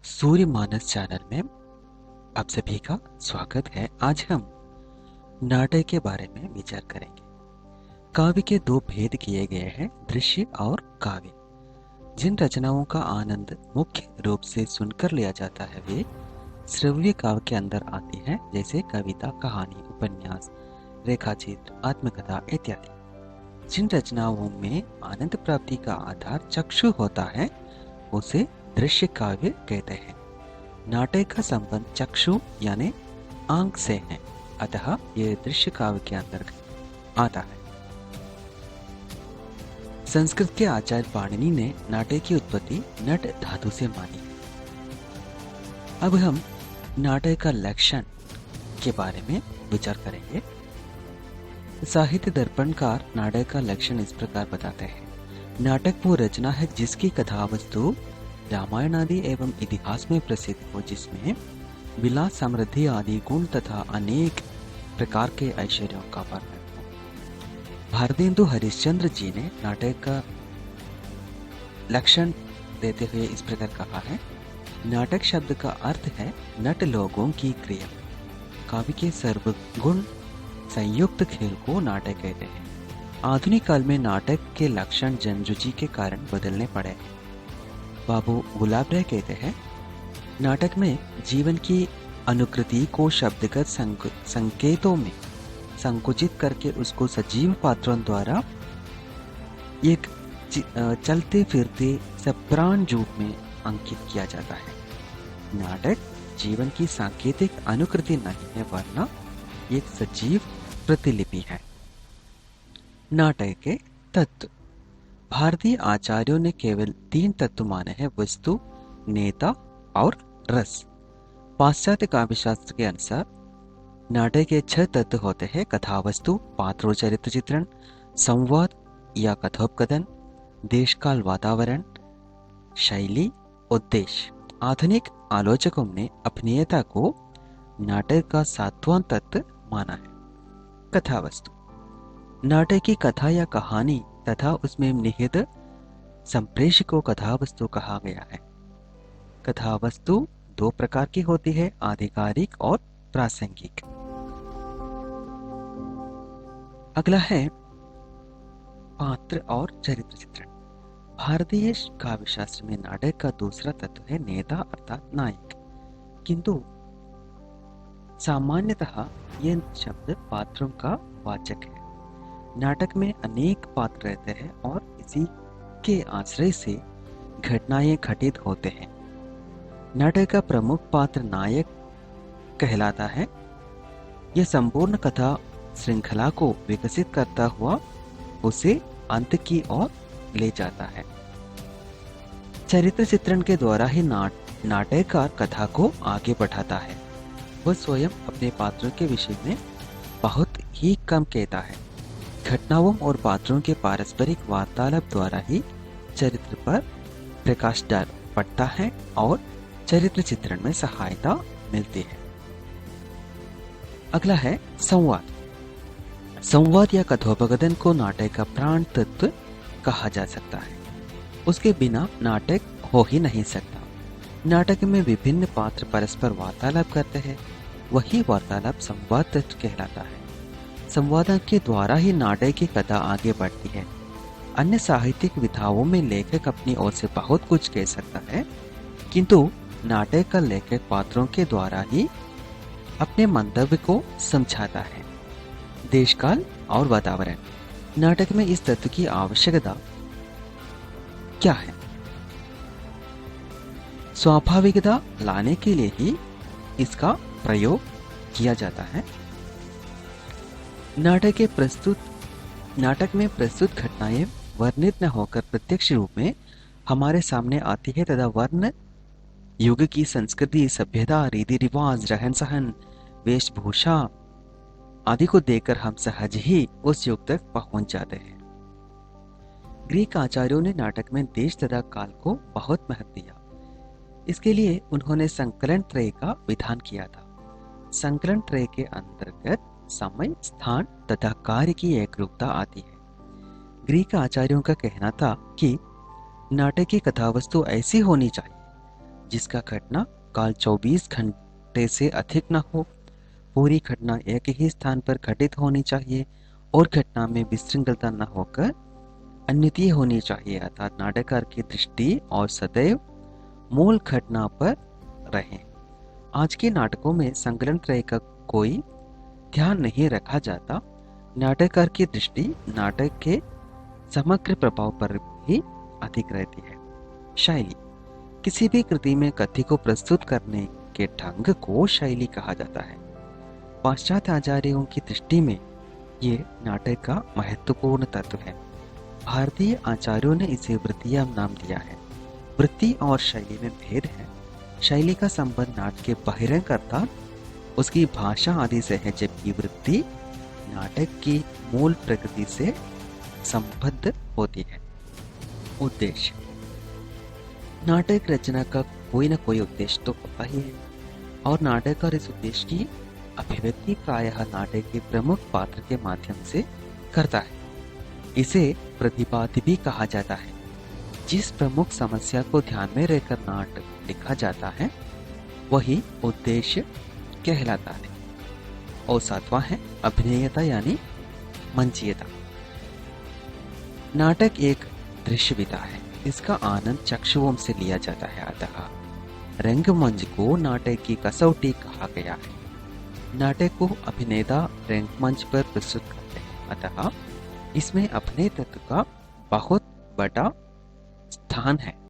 सूर्य मानस channel में आप सभी का स्वागत है। आज हम नाटक के बारे में विचार करेंगे। काव्य के दो भेद किए गए हैं, दृश्य और काव्य। जिन रचनाओं का आनंद मुख्य रूप से सुनकर लिया जाता है वे श्रव्य काव्य के अंदर आती हैं, जैसे कविता, कहानी, उपन्यास, रेखाचित्र, आत्मकथा इत्यादि। जिन रचनाओं में आनंद प्राप्ति का आधार चक्षु होता है उसे दृश्य काव्य कहते हैं। नाटक का संबंध चक्षु यानी आंख से है, अतः यह दृश्य काव्य के अंतर्गत आता है। संस्कृत के आचार्य पाणिनि ने नाटक की उत्पत्ति नट धातु से मानी है। अब हम नाटक का लक्षण के बारे में विचार करेंगे। साहित्य दर्पणकार नाटक का लक्षण इस प्रकार बताते हैं। नाटक वो रचना है जिसकी कथा वस्तु रामायण आदि एवं इतिहास में प्रसिद्ध हो, जिसमें विलास, समृद्धि आदि गुण तथा अनेक प्रकार के ऐश्वर्यों का वर्णन हो। भारतेंदु हरिश्चंद्र जी ने नाटक का लक्षण देते हुए इस प्रकार कहा है। नाटक शब्द का अर्थ है नट लोगों की क्रिया। काव्य के सर्वगुण संयुक्त खेल को नाटक कहते हैं। आधुनिक काल में नाटक के लक्षण जनरुचि के कारण बदलने पड़े। बाबू गुलाब राय कहते हैं, नाटक में जीवन की अनुकृति को शब्दगत संकेतों में संकुचित करके उसको सजीव पात्रों द्वारा एक चलते फिरते सप्राण रूप में अंकित किया जाता है। नाटक जीवन की सांकेतिक अनुकृति नहीं है, वरना एक सजीव प्रतिलिपि है। नाटक के तत्व भारतीय आचार्यों ने केवल 3 तत्व माने हैं, वस्तु, नेता और रस। पाश्चात्य काव्यशास्त्र के अनुसार नाटक के 6 तत्व होते हैं: कथा वस्तु, पात्रों चरित्र चित्रण, संवाद या कथोपकथन, देश काल वातावरण, शैली, उद्देश्य। आधुनिक आलोचकों ने अभिनेता को नाटक का 7वां तत्व माना है। कथा वस्तु नाटक की कथा या कहानी तथा उसमें निहित संप्रेषण को कथा वस्तु कहा गया है। कथा वस्तु 2 प्रकार की होती है, आधिकारिक और प्रासंगिक। अगला है पात्र और चरित्र चित्रण। भारतीय काव्यशास्त्र में नाटक का दूसरा तत्व है नेता अर्थात नायक, किंतु सामान्यतः यह शब्द पात्रों का वाचक है। नाटक में अनेक पात्र रहते हैं और इसी के आश्रय से घटनाएं घटित होते हैं। नाटक का प्रमुख पात्र नायक कहलाता है। यह संपूर्ण कथा श्रृंखला को विकसित करता हुआ उसे अंत की ओर ले जाता है। चरित्र चित्रण के द्वारा ही नाटककार कथा को आगे बढ़ाता है। वह स्वयं अपने पात्रों के विषय में बहुत ही कम कहता है। घटनाओं और पात्रों के पारस्परिक वार्तालाप द्वारा ही चरित्र पर प्रकाश पड़ता है और चरित्र चित्रण में सहायता मिलती है। अगला है संवाद। संवाद या कथोपकथन को नाटक का प्राण तत्व कहा जा सकता है। उसके बिना नाटक हो ही नहीं सकता। नाटक में विभिन्न पात्र परस्पर वार्तालाप करते हैं, वही वार्तालाप संवाद तत्व कहलाता है। संवाद के द्वारा ही नाटक की कथा आगे बढ़ती है। अन्य साहित्यिक विधाओं में लेखक अपनी ओर से बहुत कुछ कह सकता है, किंतु नाटक का लेखक पात्रों के द्वारा ही अपने मंतव्य को समझाता है। देश काल और वातावरण नाटक में इस तत्व की आवश्यकता क्या है? स्वाभाविकता लाने के लिए ही इसका प्रयोग किया जाता है। नाटक में प्रस्तुत घटनाएं वर्णित न होकर प्रत्यक्ष रूप में हमारे सामने आती है तथा वर्ण युग की संस्कृति, सभ्यता, रीति रिवाज, रहन सहन, वेशभूषा आदि को देखकर हम सहज ही उस युग तक पहुंच जाते हैं। ग्रीक आचार्यों ने नाटक में देश तथा काल को बहुत महत्व दिया। इसके लिए उन्होंने संकलन त्रय का विधान किया था। संकलन त्रय के अंतर्गत समय, स्थान तथा कार्य की एकरूपता आती है। ग्रीक आचार्यों का कहना था कि नाटक की कथा वस्तु ऐसी होनी चाहिए जिसका घटना काल 24 घंटे से अधिक न हो। पूरी घटना एक ही स्थान पर घटित होनी चाहिए और घटना में विशृंखलता न होकर अद्वितीय होनी चाहिए, अर्थात नाटककार की दृष्टि और सदैव मूल घटना पर रहे। आज के नाटकों में संकलन त्रय का कोई ध्यान नहीं रखा जाता। नाटककार की दृष्टि नाटक के समग्र प्रभाव पर ही अधिक रहती है। शैली, किसी भी कृति में कथि को प्रस्तुत करने के ढंग को शैली कहा जाता है। पाश्चात्य आचार्यों की दृष्टि में ये नाटक का महत्वपूर्ण तत्व है। भारतीय आचार्यों ने इसे वृत्तीय नाम दिया है। वृत्ति और शैली में भेद है। शैली का संबंध नाटक के बहिरंग अर्थात उसकी भाषा आदि से है, जबकि वृत्ति नाटक की मूल प्रकृति से संबद्ध होती है। उद्देश्य, नाटक रचना का कोई न कोई उद्देश्य तो होता ही है और नाटक और इस उद्देश्य की अभिव्यक्ति प्रायः नाटक के प्रमुख पात्र के माध्यम से करता है। इसे प्रतिपाद्य भी कहा जाता है। जिस प्रमुख समस्या को ध्यान में रखकर नाटक लिखा जाता है वही उद्देश्य कहलाता है। और सातवां है अभिनयता यानी मंचीयता। नाटक एक दृश्य विधा है, इसका आनंद चक्षुओं से लिया जाता है, अतः रंगमंच को नाटक की कसौटी कहा गया है। नाटक को अभिनेता रंगमंच पर प्रस्तुत करते हैं, अतः इसमें अपने तत्व का बहुत बड़ा स्थान है।